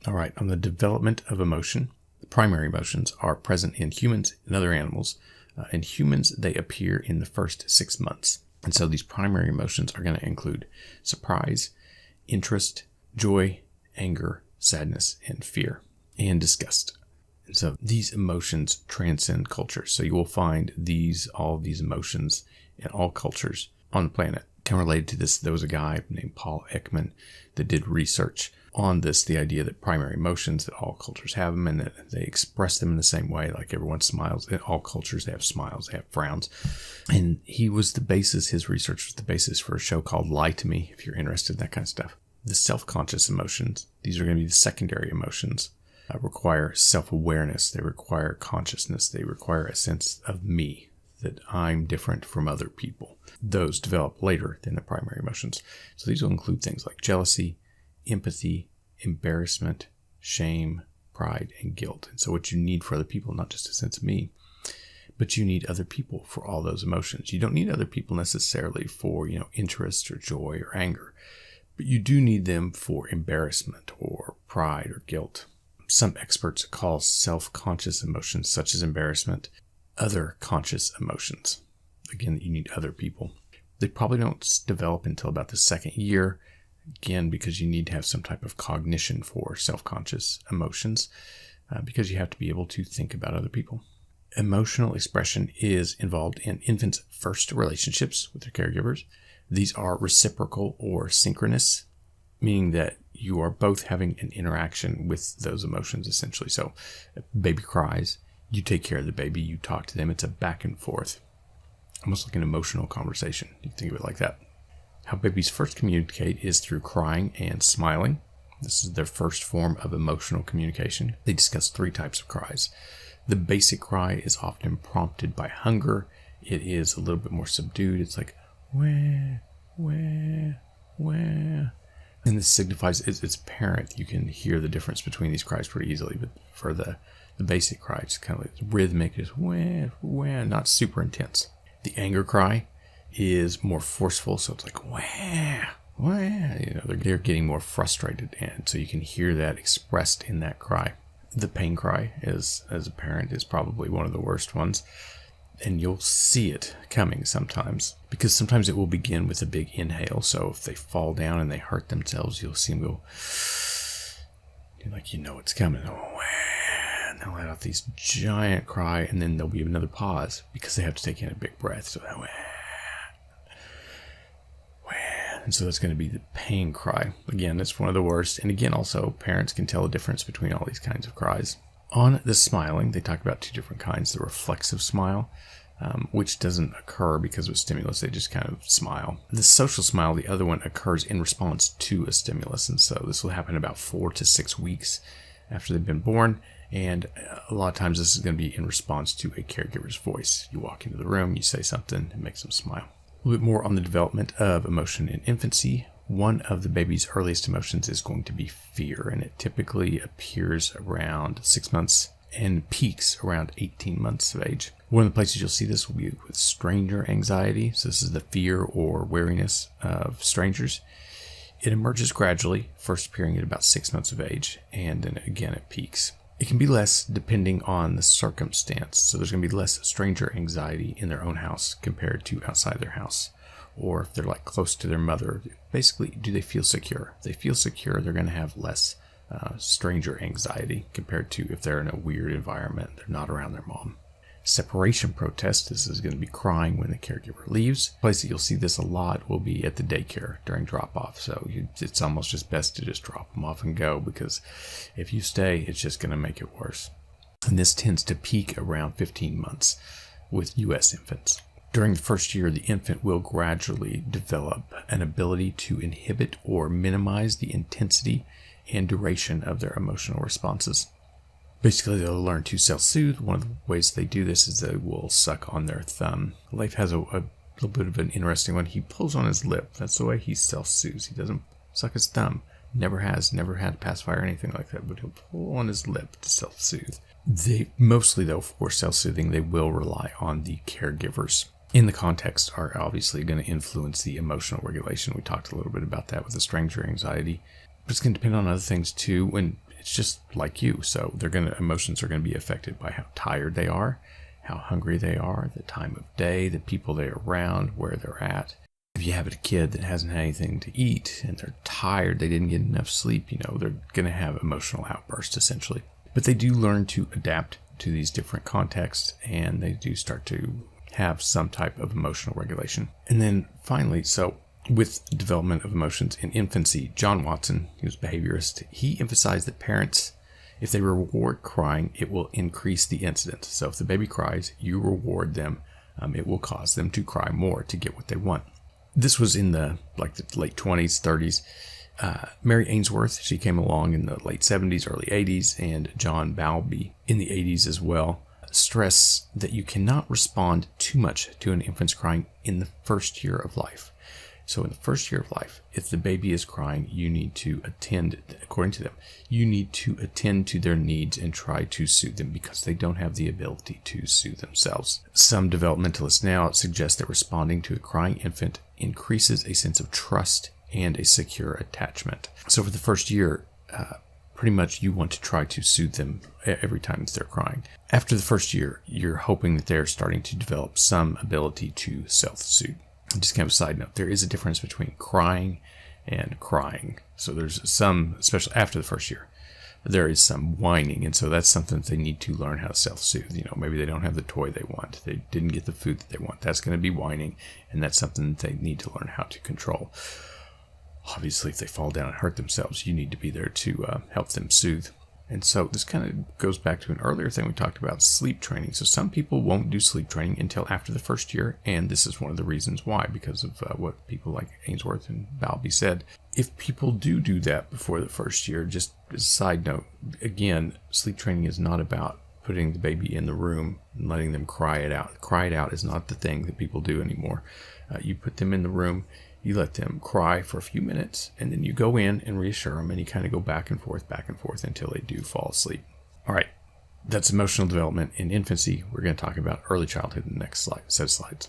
All right, on the development of emotion, the primary emotions are present in humans and other animals. In humans, they appear in the first 6 months. And so these primary emotions are going to include surprise, interest, joy, anger, sadness, and fear, and disgust. And so these emotions transcend culture. So you will find all of these emotions in all cultures on the planet. And related to this, there was a guy named Paul Ekman that did research on this, the idea that primary emotions, that all cultures have them and that they express them in the same way. Like everyone smiles. In all cultures, they have smiles, they have frowns. And his research was the basis for a show called Lie to Me, if you're interested in that kind of stuff. The self-conscious emotions, these are going to be the secondary emotions, require self-awareness. They require consciousness. They require a sense of me, that I'm different from other people. Those develop later than the primary emotions. So these will include things like jealousy, empathy, embarrassment, shame, pride, and guilt. And so what you need for other people, not just a sense of me, but you need other people for all those emotions. You don't need other people necessarily for, interest or joy or anger, but you do need them for embarrassment or pride or guilt. Some experts call self-conscious emotions, such as embarrassment, other conscious emotions. Again, you need other people. They probably don't develop until about the second year, again, because you need to have some type of cognition for self-conscious emotions, because you have to be able to think about other people. Emotional expression is involved in infants' first relationships with their caregivers. These are reciprocal or synchronous, meaning that you are both having an interaction with those emotions, essentially. So a baby cries, you take care of the baby, you talk to them. It's a back and forth, almost like an emotional conversation. You can think of it like that. How babies first communicate is through crying and smiling. This is their first form of emotional communication. They discuss 3 types of cries. The basic cry is often prompted by hunger. It is a little bit more subdued. It's like, wah, wah, wah. And this signifies it's apparent. You can hear the difference between these cries pretty easily. But for the basic cry, it's kind of like rhythmic, just wah, wah, not super intense. The anger cry is more forceful, so it's like wah, wah. They're getting more frustrated, and so you can hear that expressed in that cry. The pain cry, as a parent, is probably one of the worst ones, and you'll see it coming sometimes, because sometimes it will begin with a big inhale. So if they fall down and they hurt themselves, you'll see them go, it's coming. Wah. And they'll let out these giant cry, and then there'll be another pause because they have to take in a big breath. So wah. And so that's going to be the pain cry. Again, that's one of the worst. And again, also, parents can tell the difference between all these kinds of cries. On the smiling, they talk about 2 different kinds. The reflexive smile, which doesn't occur because of stimulus. They just kind of smile. The social smile, the other one, occurs in response to a stimulus. And so this will happen about 4 to 6 weeks after they've been born. And a lot of times this is going to be in response to a caregiver's voice. You walk into the room, you say something, it makes them smile. A little bit more on the development of emotion in infancy. One of the baby's earliest emotions is going to be fear, and it typically appears around 6 months and peaks around 18 months of age. One of the places you'll see this will be with stranger anxiety. So this is the fear or wariness of strangers. It emerges gradually, first appearing at about 6 months of age, and then again it peaks. It can be less depending on the circumstance. So there's going to be less stranger anxiety in their own house compared to outside their house. Or if they're like close to their mother, basically, do they feel secure? If they feel secure, they're going to have less stranger anxiety compared to if they're in a weird environment, they're not around their mom. Separation protest, this is going to be crying when the caregiver leaves. The place that you'll see this a lot will be at the daycare during drop-off. So it's almost just best to just drop them off and go, because if you stay, it's just going to make it worse. And this tends to peak around 15 months with U.S. infants. During the first year, the infant will gradually develop an ability to inhibit or minimize the intensity and duration of their emotional responses. Basically, they'll learn to self-soothe. One of the ways they do this is they will suck on their thumb. Leif has a little bit of an interesting one. He pulls on his lip. That's the way he self-soothes. He doesn't suck his thumb. Never had a pacifier or anything like that, but he'll pull on his lip to self-soothe. They mostly, though, for self-soothing, they will rely on the caregivers. In the context are obviously going to influence the emotional regulation. We talked a little bit about that with the stranger anxiety. But it's going to depend on other things too. When It's just like you. So emotions are going to be affected by how tired they are, how hungry they are, the time of day, the people they're around, where they're at. If you have a kid that hasn't had anything to eat and they're tired, they didn't get enough sleep, they're going to have emotional outbursts essentially. But they do learn to adapt to these different contexts, and they do start to have some type of emotional regulation. And then finally, so with development of emotions in infancy, John Watson, he was a behaviorist, he emphasized that parents, if they reward crying, it will increase the incidence. So if the baby cries, you reward them, it will cause them to cry more to get what they want. This was in the late 20s, 30s. Mary Ainsworth, she came along in the late 70s, early 80s, and John Bowlby in the 80s as well, stress that you cannot respond too much to an infant's crying in the first year of life. So in the first year of life, if the baby is crying, you need to attend, according to them, you need to attend to their needs and try to soothe them because they don't have the ability to soothe themselves. Some developmentalists now suggest that responding to a crying infant increases a sense of trust and a secure attachment. So for the first year, pretty much you want to try to soothe them every time that they're crying. After the first year, you're hoping that they're starting to develop some ability to self-soothe. Just kind of a side note, there is a difference between crying and crying. So there's some, especially after the first year, there is some whining. And so that's something that they need to learn how to self-soothe. Maybe they don't have the toy they want. They didn't get the food that they want. That's going to be whining. And that's something that they need to learn how to control. Obviously, if they fall down and hurt themselves, you need to be there to help them soothe. And so this kind of goes back to an earlier thing we talked about, sleep training. So some people won't do sleep training until after the first year, and this is one of the reasons why, because of what people like Ainsworth and Bowlby said. If people do that before the first year, just as a side note, again, sleep training is not about putting the baby in the room and letting them cry it out. Cry it out is not the thing that people do anymore. You put them in the room, you let them cry for a few minutes, and then you go in and reassure them, and you kind of go back and forth until they do fall asleep. All right, that's emotional development in infancy. We're going to talk about early childhood in the next set of slides.